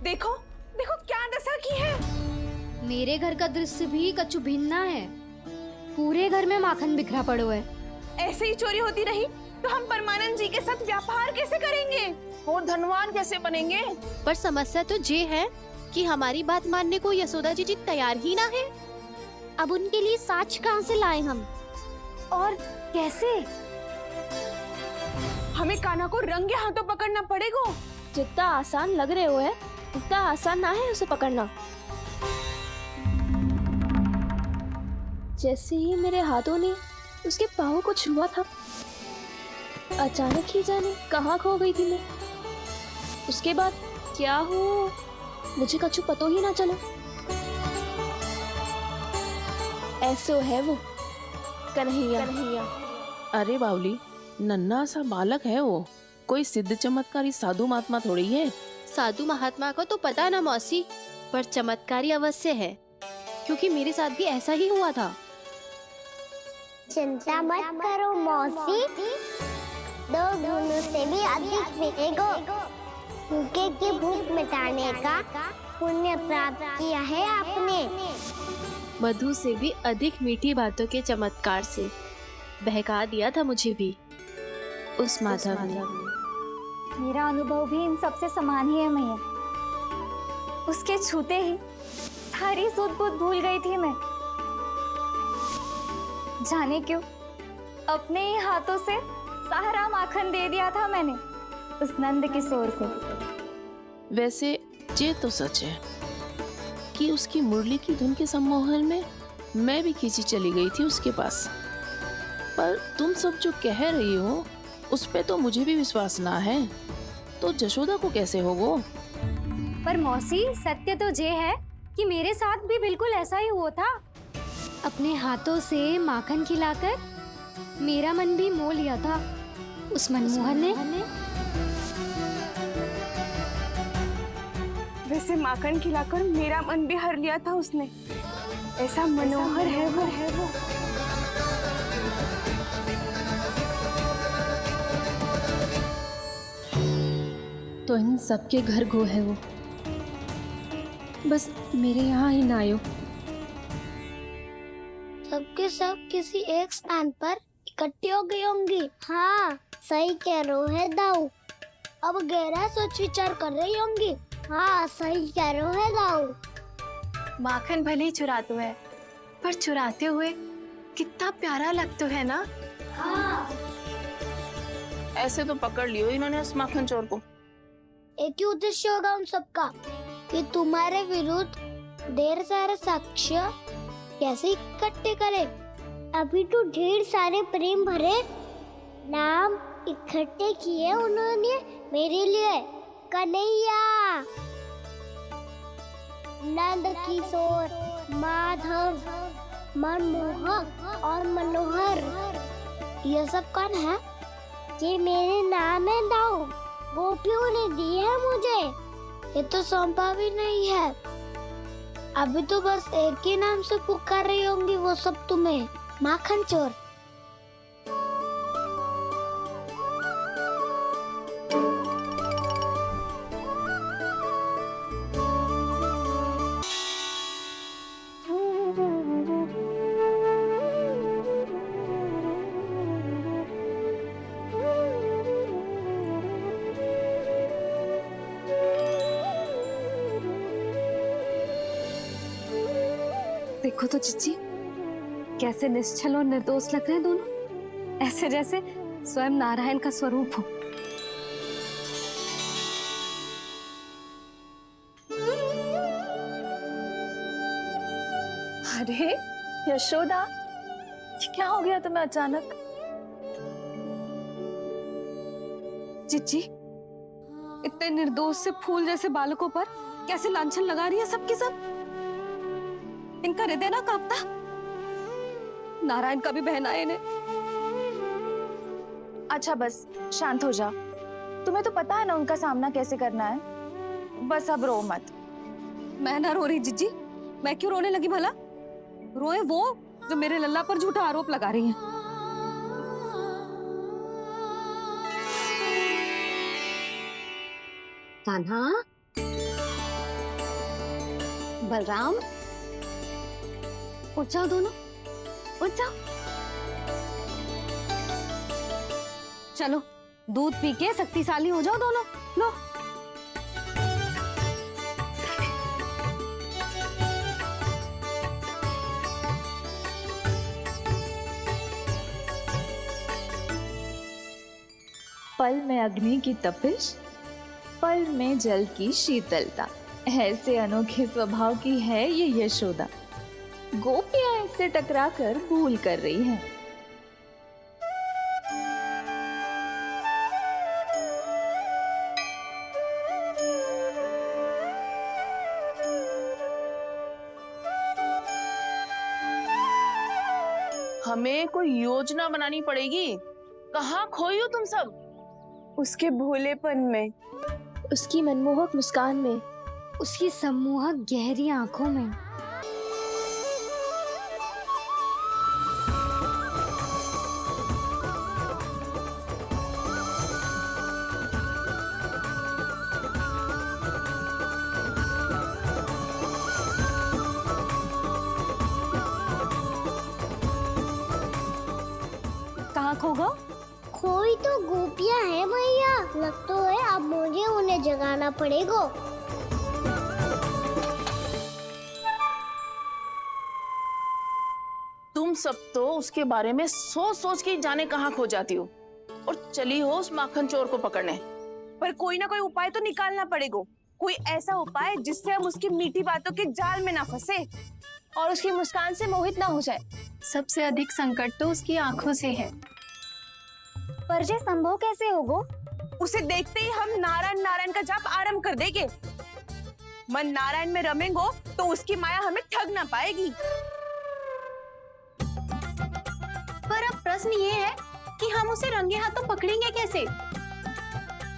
देखो देखो क्या दशा की है। मेरे घर का दृश्य भी कछु भिन्न है। पूरे घर में माखन बिखरा पड़ो है। ऐसे ही चोरी होती रही तो हम परमानंद जी के साथ व्यापार कैसे करेंगे और धनवान कैसे बनेंगे। पर समस्या तो ये है कि हमारी बात मानने को यशोदा जी तैयार ही ना है। अब उनके लिए साच कहाँ से लाएं हम, और कैसे? हमें कान्हा को रंगे हाथों पकड़ना पड़ेगा। जितना आसान लग रहे हो है उतना आसान ना है उसे पकड़ना। जैसे ही मेरे हाथों ने उसके पाँव को छुआ था, अचानक ही जाने कहाँ खो गई थी मैं। उसके बाद क्या हो मुझे कछु पतो ही ना चला। ऐसो है वो कन्हैया। अरे बावली, नन्हा सा बालक है वो, कोई सिद्ध चमत्कारी साधु महात्मा थोड़ी है। साधु महात्मा को तो पता ना मौसी, पर चमत्कारी अवश्य है, क्योंकि मेरे साथ भी ऐसा ही हुआ था। चिंता मत करो मौसी, 2 गुणों से भी अधिक मिलेगा। भूखे की भूख मिटाने का पुण्य प्राप्त किया है आपने। मधु से भी अधिक मीठी बातों के चमत्कार से बहका दिया था मुझे भी उस माधव ने। मेरा अनुभव भी इन सबसे समान ही है मैया। उसके छूते ही सारी सूध बूध भूल गई थी मैं। जाने क्यों अपने ही हाथों से सारा माखन दे दिया था मैंने उस नंद किशोर को। वैसे ये तो सच है कि उसकी मुरली की धुन के सम्मोहन में मैं भी खींची चली गई थी उसके पास। पर तुम सब जो कह रही हो उस पे तो मुझे भी विश्वास ना है, तो जशोदा को कैसे होगो? पर मौसी सत्य तो ये है कि मेरे साथ भी बिल्कुल ऐसा ही हुआ था। अपने हाथों से माखन खिलाकर मेरा मन भी मोह लिया था उस मनमोहन ने। वैसे माखन खिलाकर मेरा मन भी हर लिया था उसने। ऐसा मनोहर है वो। तो इन सबके घर गो है वो, बस मेरे यहाँ ही ना आयो। सबके सब किसी एक स्थान पर इकट्ठे हो गई होंगी। हाँ सही कह रहे है दाऊ। अब गहरा सोच विचार कर रही होंगी। हाँ सही कह रहे है दाऊ। माखन भले ही चुराते है, पर चुराते हुए कितना प्यारा लगता है ना। हाँ ऐसे तो पकड़ लियो इन्होंने उस माखन चोर को। एक ही उद्देश्य होगा उन सबका कि तुम्हारे विरुद्ध ढेर सारे साक्ष्य कैसे इकट्ठे करे। अभी तो ढेर सारे प्रेम भरे नाम इकट्ठे किए उन्होंने मेरे लिए। कन्हैया, नंद किशोर, माधव, मनमोहक और मनोहर, ये सब कौन है? ये मेरे नाम है दाऊ। गोपियों ने दी है मुझे, ये तो सौंपा भी नहीं है। अभी तो बस एक ही नाम से पुकार रही होंगी वो सब तुम्हें, माखन चोर। देखो तो चिच्ची, कैसे निश्चल और निर्दोष लग रहे हैं दोनों, ऐसे जैसे स्वयं नारायण का स्वरूप हो। अरे यशोदा, ये क्या हो गया तुम्हें अचानक? चिच्ची, इतने निर्दोष से फूल जैसे बालकों पर कैसे लांछन लगा रही है सबके सब। इनका हृदय ना कांपता? नारायण का भी बहना है इन्हें। अच्छा बस शांत हो जा, तुम्हें तो पता है ना उनका सामना कैसे करना है। बस अब रो मत। मैं ना रो रही जिज्जी, मैं क्यों रोने लगी भला? रोए वो जो मेरे लल्ला पर झूठा आरोप लगा रही हैं। कान्हा, बलराम, उठ जाओ दोनों, उठ जाओ। चलो दूध पी के शक्तिशाली हो जाओ दोनों। लो। पल में अग्नि की तपिश, पल में जल की शीतलता, ऐसे अनोखे स्वभाव की है ये यशोदा। गोपियां इससे टकराकर भूल कर रही हैं। हमें कोई योजना बनानी पड़ेगी। कहाँ खोई हो तुम सब? उसके भोलेपन में, उसकी मनमोहक मुस्कान में, उसकी सम्मोहक गहरी आंखों में। कहाँ खो गो? कोई तो गोपियां है भैया, लगता है अब मुझे उन्हें जगाना पड़ेगा। तुम सब तो उसके बारे में सोच सोच के जाने कहाँ खो जाती हो और चली हो उस माखन चोर को पकड़ने। पर कोई ना कोई उपाय तो निकालना पड़ेगा। कोई ऐसा उपाय जिससे हम उसकी मीठी बातों के जाल में ना फंसे और उसकी मुस्कान से मोहित ना हो जाए। सबसे अधिक संकट तो उसकी आंखों से है। पर ये संभव कैसे होगा? उसे देखते ही हम नारायण नारायण का जाप आरंभ कर देंगे। मन नारायण में रमेंगो तो उसकी माया हमें ठग ना पाएगी। पर अब प्रश्न ये है कि हम उसे रंगे हाथों पकड़ेंगे कैसे?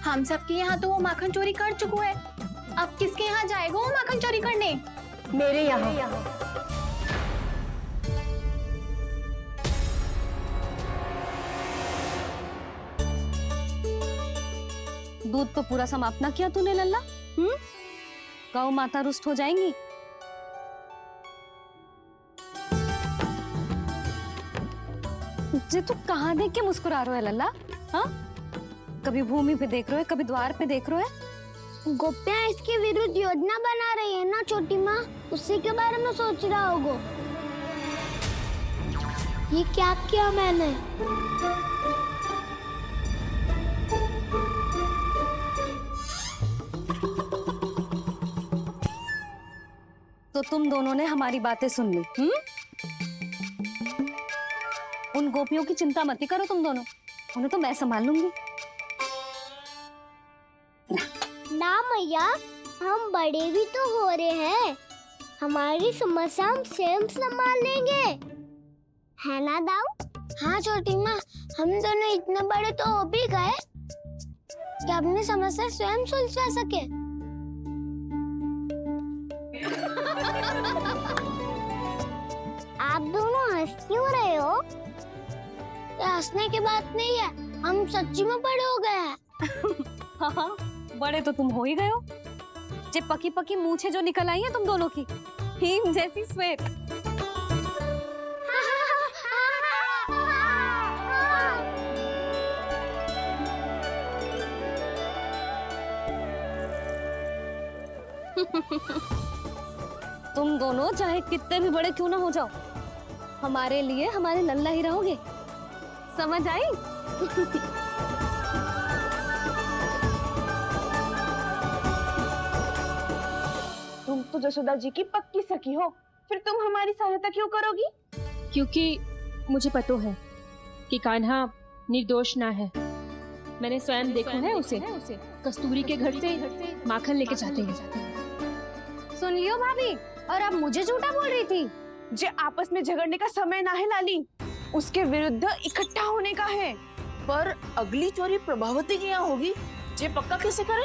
हम सबके यहाँ तो वो माखन चोरी कर चुका है। अब किसके यहाँ जाएगा वो माखन चोरी करने? मेरे यहाँ। दूध तो पूरा समाप्त ना किया तूने लल्ला। गौ माता रुष्ट हो जाएंगी। जे तू कहाँ देख के मुस्कुरा रहे हो लल्ला? हाँ, कभी भूमि पे देख रहे हो, कभी द्वार पे देख रहे हो। गोपियां इसके विरुद्ध योजना बना रही है ना छोटी माँ, उसी के बारे में सोच रहा होगा। ये क्या किया मैंने? तो तुम दोनों ने हमारी बातें सुन ली। उन गोपियों की चिंता मत करो तुम दोनों, उन्हें तो मैं संभाल लूंगी। ना मैया, हम बड़े भी तो हो रहे हैं, हमारी समस्या हम स्वयं संभाल लेंगे, है ना दाऊ? हाँ छोटी माँ, हम दोनों इतने बड़े तो हो भी गए कि अपनी समस्या स्वयं सुलझा सके। आप दोनों हंस क्यों रहे हो? ये हंसने की बात नहीं है, हम सच्ची में बड़े हो गए हैं। हाँ, बड़े तो तुम हो ही गए हो। जे पकी पकी मूछें जो निकल आई हैं तुम दोनों की, हिम जैसी श्वेत। तुम दोनों चाहे कितने भी बड़े क्यों ना हो जाओ, हमारे लिए हमारे लल्ला ही रहोगे। समझ आई? तुम तो जसोदा जी की पक्की सखी हो, फिर तुम हमारी सहायता क्यों करोगी? क्योंकि मुझे पता है कि कान्हा निर्दोष ना है। मैंने स्वयं देखा है उसे कस्तूरी के घर से माखन लेके जाते हैं। सुन लियो भाभी, और अब मुझे झूठा बोल रही थी। जे आपस में झगड़ने का समय ना है लाली, उसके विरुद्ध इकट्ठा होने का है। पर अगली चोरी प्रभावती की यहाँ होगी, जे पक्का कैसे करे?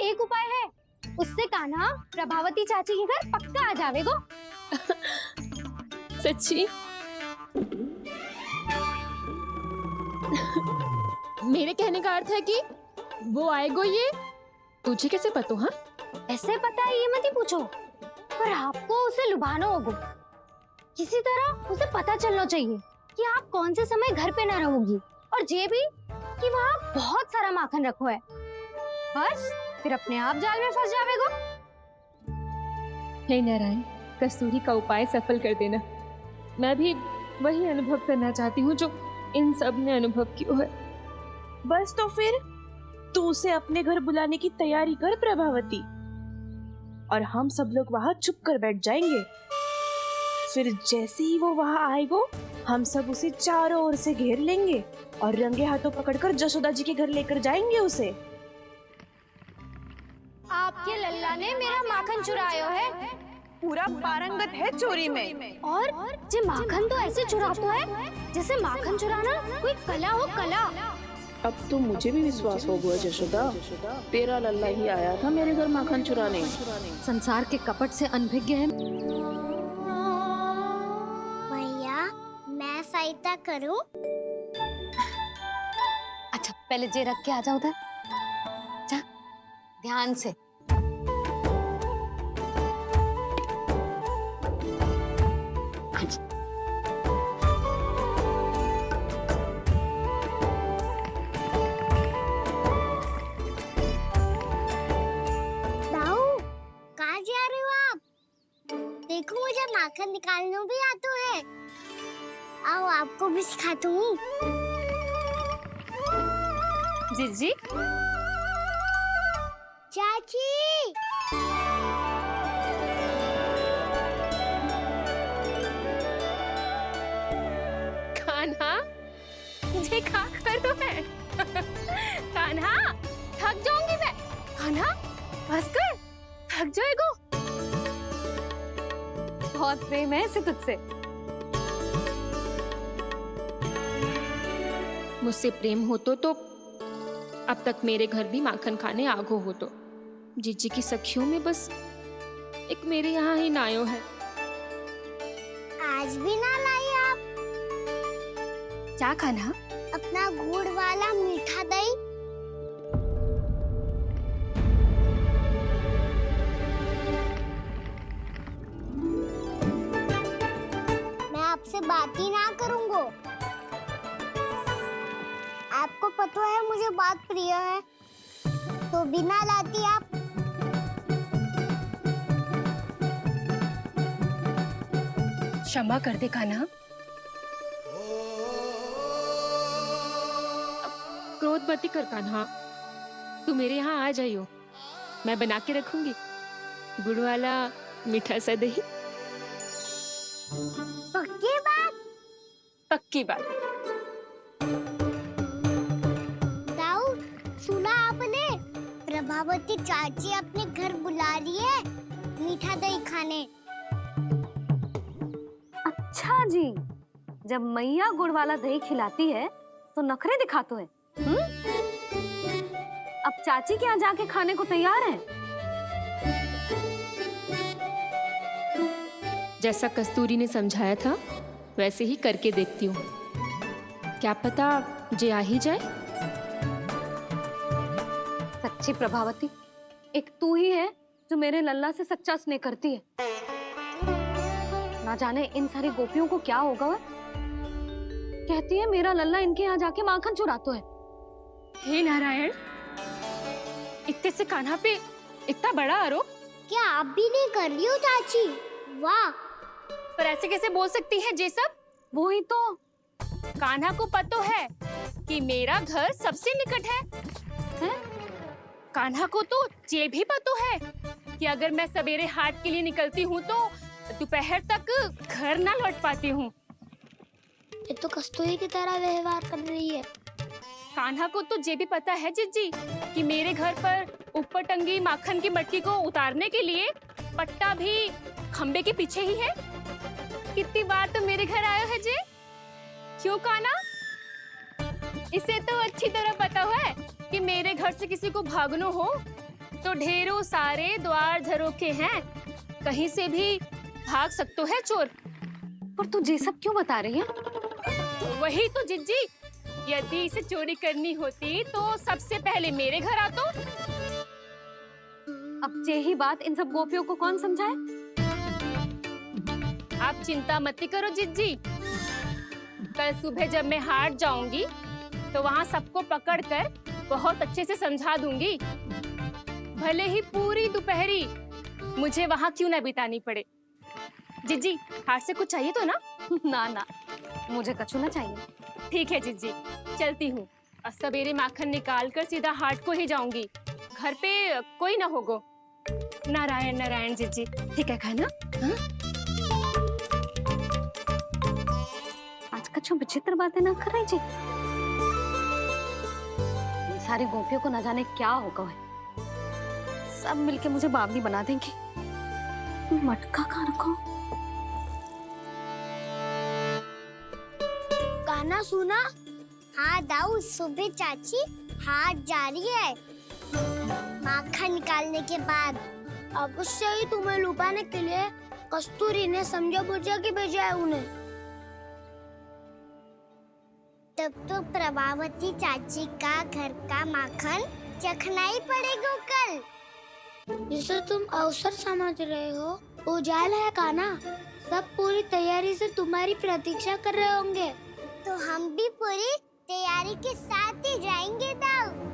एक उपाय है, उससे कान्हा प्रभावती चाची के घर पक्का आ जावेगो। सच्ची? मेरे कहने का अर्थ है कि वो आएगो ये तुझे कैसे पता? हाँ, ऐसे पता है ये मत ही पूछो, पर आपको उसे लुभाना होगा। किसी तरह उसे पता चलना चाहिए कि आप कौन से समय घर पे ना रहोगी, और ये भी कि वहाँ बहुत सारा माखन रखो है। बस फिर अपने आप जाल में फंस जाएगा। हे नारायण, कस्तूरी का उपाय सफल कर देना। मैं भी वही अनुभव करना चाहती हूँ जो इन सब ने अनुभव किया है। बस तो फिर तू उसे अपने घर बुलाने की तैयारी कर प्रभावती, और हम सब लोग वहाँ चुप कर बैठ जाएंगे। फिर जैसे ही वो वहाँ आएगा, हम सब उसे चारों ओर से घेर लेंगे और रंगे हाथों पकड़कर जशोदा जी के घर लेकर जाएंगे उसे। आपके लल्ला ने मेरा माखन चुराया है, पूरा पारंगत है चोरी में। और ये माखन तो ऐसे चुराता है जैसे माखन चुराना कोई कला हो, कला। अब तो मुझे भी विश्वास हो गया जशोदा, तेरा लल्ला ही आया था मेरे घर माखन चुराने। संसार के कपट से अनभिज्ञ है। भैया मैं सहायता करूं? अच्छा पहले जे रख के आ जाओ उधर, जा ध्यान से। दाऊ, कहाँ जा रहे हो आप? देखो मुझे माखन निकालना भी आता है। आओ आपको भी सिखाता हूँ। जीजी चाची, कान्हा, ये क्या कर रहे है? कान्हा, थक जाऊंगी मैं। कान्हा, बस कर, थक जाएगा। बहुत प्रेम है इसे तुझसे। मुझसे प्रेम हो तो अब तक मेरे घर भी माखन खाने आगो हो तो। जीजी की सखियों में बस एक मेरे यहाँ ही नायो है। आज भी ना लाई आप क्या खाना? अपना गुड़ वाला मीठा दही? मैं आपसे बात ही ना करूंगा। आपको पता है मुझे बात प्रिय है, तो बिना लाती आप। क्षमा कर दे कान्हा। क्रोध मत कर कान्हा, तू मेरे यहाँ आ जाइयो, मैं बना के रखूंगी गुड़ वाला मीठा सा दही। पक्की बात? पक्की बात। दाऊ, सुना आपने? प्रभावती चाची अपने घर बुला रही है मीठा दही खाने। अच्छा जी, जब मैया गुड़ वाला दही खिलाती है तो नखरे दिखाते हैं। अब चाची के यहाँ जाके खाने को तैयार है। जैसा कस्तूरी ने समझाया था वैसे ही करके देखती हूँ, क्या पता जे आ ही जाए। सच्ची प्रभावती, एक तू ही है जो मेरे लल्ला से सच्चा स्नेह करती है। ना जाने इन सारी गोपियों को क्या होगा। वह कहती है मेरा लल्ला इनके यहाँ जाके माखन चुराता है। हे नारायण, इतने से कान्हा पे इतना बड़ा आरोप? क्या आप भी नहीं कर रही हो चाची? वाह, पर ऐसे कैसे बोल सकती है जे सब? वो ही तो। कान्हा को पता है कि मेरा घर सबसे निकट है? कान्हा को तो ये भी पता है कि अगर मैं सवेरे हाट के लिए निकलती हूँ तो दोपहर तक घर ना लौट पाती हूँ। ये तो कस्तूरी की तरह व्यवहार कर रही है। कान्हा को तो ये भी पता है जीजी कि मेरे घर पर ऊपर टंगी माखन की मटकी को उतारने के लिए पट्टा भी खंबे के पीछे ही है। कितनी बार तो मेरे घर आयो है जे। क्यों कान्हा? इसे तो अच्छी तरह पता है कि मेरे घर से किसी को भागना हो तो ढेरों सारे द्वार झरोखे हैं, कहीं से भी भाग सकते है चोर। पर तू ये सब क्यों बता रही है? वही तो जिज्जी, यदि इसे चोरी करनी होती तो सबसे पहले मेरे घर आतो। अब यही बात इन सब गोपियों को कौन समझाए? आप चिंता मत करो जिज्जी। कल सुबह जब मैं हाट जाऊंगी तो वहाँ सबको पकड़कर बहुत अच्छे से समझा दूंगी। भले ही पूरी दोपहरी मुझे वहाँ क्यों ना बितानी पड़े। जिज्जी, हाट से कुछ चाहिए तो ना? ना ना, मुझे कछु ना चाहिए। ठीक है जिज्जी, चलती हूँ। और सवेरे माखन निकाल कर सीधा हाट को ही जाऊंगी। घर पे कोई ना होगो। नारायण नारायण जिज्जी, ठीक है खाना? हाँ? आज कछु विचित्र बातें ना कर रही जी। ये सारी गोपियों को न जाने क्या होगा है। सब मिलके मुझे बावली बना देंगे। मटका कहाँ रखो? गाना सुना? हाँ दाऊ, सुबह चाची हाट जा रही है। माखन निकालने के बाद अवश्य ही तुम्हें लुभाने के लिए कस्तूरी ने समझा बुझा के भेजा है उन्हें। तब तो प्रभावती चाची का घर का माखन चखना ही पड़ेगा कल। जिसे तुम अवसर समझ रहे हो, उजाल है काना। सब पूरी तैयारी से तुम्हारी प्रतीक्षा कर रहे होंगे। तो हम भी पूरी तैयारी के साथ ही जाएंगे दाऊ।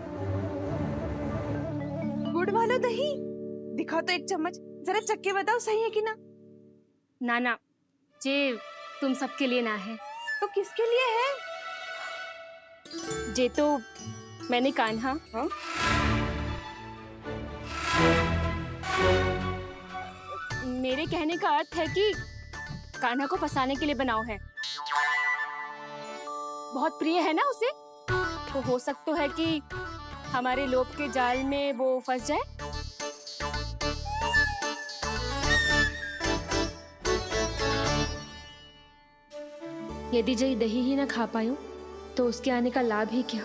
गुड़ वाला दही दिखाओ तो एक चम्मच, जरा चक्के बताओ सही है कि ना। ना जे तुम सबके लिए ना है। तो किसके लिए है? जे तो मैंने कान्हा। हाँ? मेरे कहने का अर्थ है कि कान्हा को फंसाने के लिए बनाओ है। बहुत प्रिय है ना उसे, तो हो सकता है कि हमारे लोभ के जाल में वो फंस जाए। यदि जय दही ही ना खा पायूं तो उसके आने का लाभ ही क्या।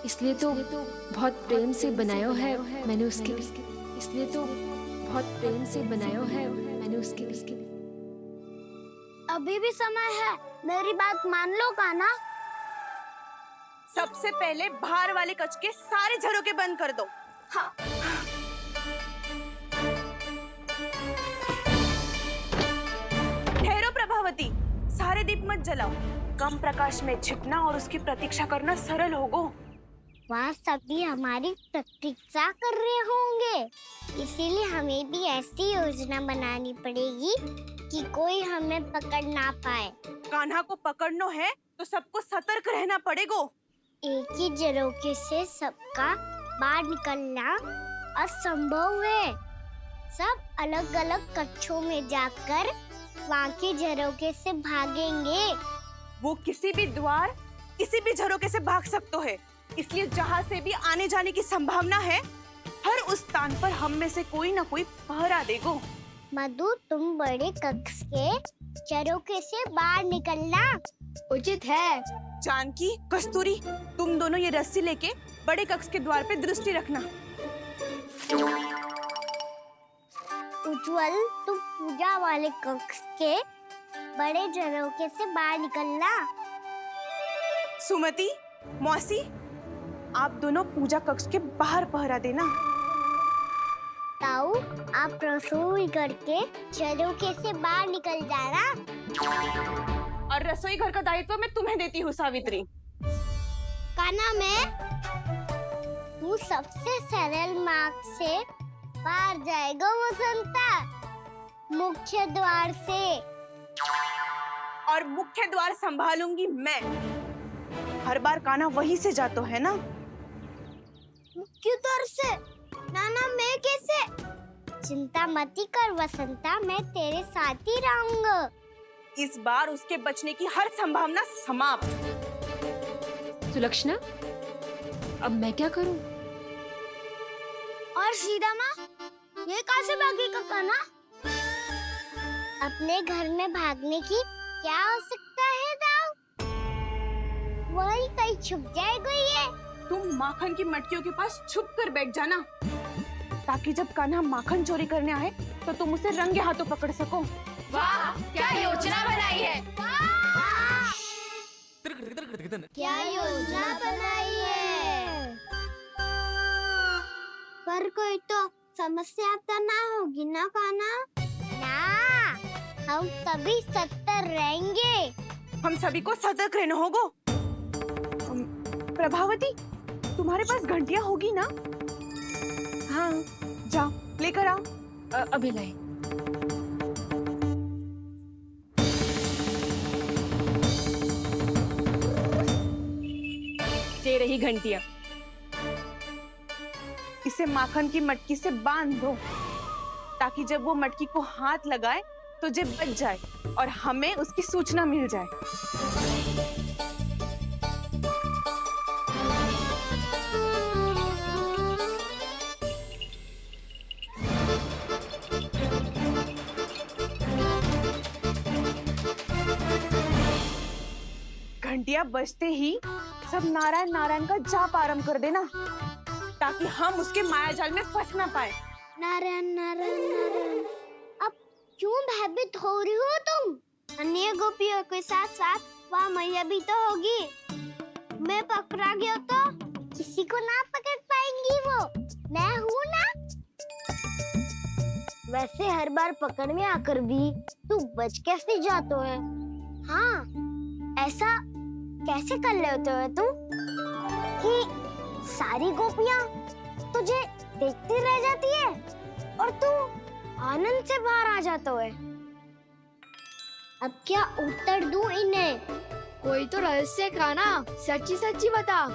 इसलिए तो बहुत प्रेम से बनाया है मैंने उसके लिए। इसलिए तो बहुत प्रेम से बनाया है मैंने उसके लिए। अभी भी समय है, मेरी बात मान लो कान्हा। सबसे पहले बाहर वाले कच के सारे झरोके बंद कर दो। हाँ। ठहरो प्रभावती, सारे दीप मत जलाओ। कम प्रकाश में छिपना और उसकी प्रतीक्षा करना सरल होगो। वहाँ सभी हमारी प्रतीक्षा कर रहे होंगे, इसीलिए हमें भी ऐसी योजना बनानी पड़ेगी कि कोई हमें पकड़ ना पाए। कान्हा को पकड़ना है तो सबको सतर्क रहना पड़ेगा। एक ही झरोखे से सबका बाहर निकलना असंभव है। सब अलग अलग कक्षों में जाकर वहाँ के झरोखे से भागेंगे। वो किसी भी द्वार, किसी भी झरोखे से भाग सकते है, इसलिए जहाँ से भी आने जाने की संभावना है, हर उस स्थान पर हम में से कोई ना कोई पहरा देगो। मधु, तुम बड़े कक्ष के झरोखे से बाहर निकलना उचित है। जानकी, कस्तूरी, तुम दोनों ये रस्सी लेके बड़े कक्ष के द्वार पे दृष्टि रखना। उज्जवल, तुम पूजा वाले कक्ष के बड़े झरोखे से बाहर निकलना। सुमति, मौसी, आप दोनों पूजा कक्ष के बाहर पहरा देना। ताऊ, आप रसोई करके झरोखे से बाहर निकल जाना। और रसोई घर का दायित्व मैं तुम्हें देती हूँ सावित्री। कान्हा, मैं तू सबसे सरल मार्ग से बाहर जाएगा वसंता, मुख्य द्वार से। और मुख्य द्वार संभालूंगी मैं। हर बार कान्हा वहीं से जातो है ना। मुख्य द्वार से? नाना, मैं कैसे? चिंता मत कर वसंता, मैं तेरे साथ ही रहूंगा। इस बार उसके बचने की हर संभावना समाप्त। सुलक्षणा, अब मैं क्या करूं? और सीधा माँ, ये कहाँ से भागेगा कान्हा? अपने घर में भागने की क्या हो सकता है दाऊ? वहीं कहीं छुप जाएगा ये। तुम माखन की मटकियों के पास छुप कर बैठ जाना, ताकि जब कान्हा माखन चोरी करने आए तो तुम उसे रंगे हाथों पकड़ सको। वाह, क्या योजना बनाई है। क्या योजना बनाई है? पर कोई तो समस्या तो ना होगी ना काना? ना, हम सभी सतर्क रहेंगे। हम सभी को सतर्क रहना होगा। प्रभावती, तुम्हारे पास घंटियां होगी ना? हाँ, जाओ लेकर आओ। अभी लाई। ये रही घंटियां। इसे माखन की मटकी से बांध दो, ताकि जब वो मटकी को हाथ लगाए तो जे बच जाए और हमें उसकी सूचना मिल जाए। घंटियां बजते ही सब नारायण नारायण का जाप आरंभ कर देना, ताकि हम उसके मायाजाल में फंस ना पाए। नारायण नारायण नारायण। अब क्यों भयभीत हो रही हो तुम? अन्य गोपियों के साथ साथ वहाँ मैया भी तो होगी। मैं पकड़ा गया तो किसी को ना पकड़ पाएंगी वो। मैं हूँ ना। वैसे हर बार पकड़ में आकर भी तू बच कैसे जाता है? हाँ, ऐसा कैसे कर लेते हो तुम कि सारी गोपियाँ तुझे देखती रह जाती है और तू आनंद से बाहर आ जाता है? अब क्या उत्तर दूं इन्हें? कोई तो रहस्य काना, सच्ची सच्ची बता।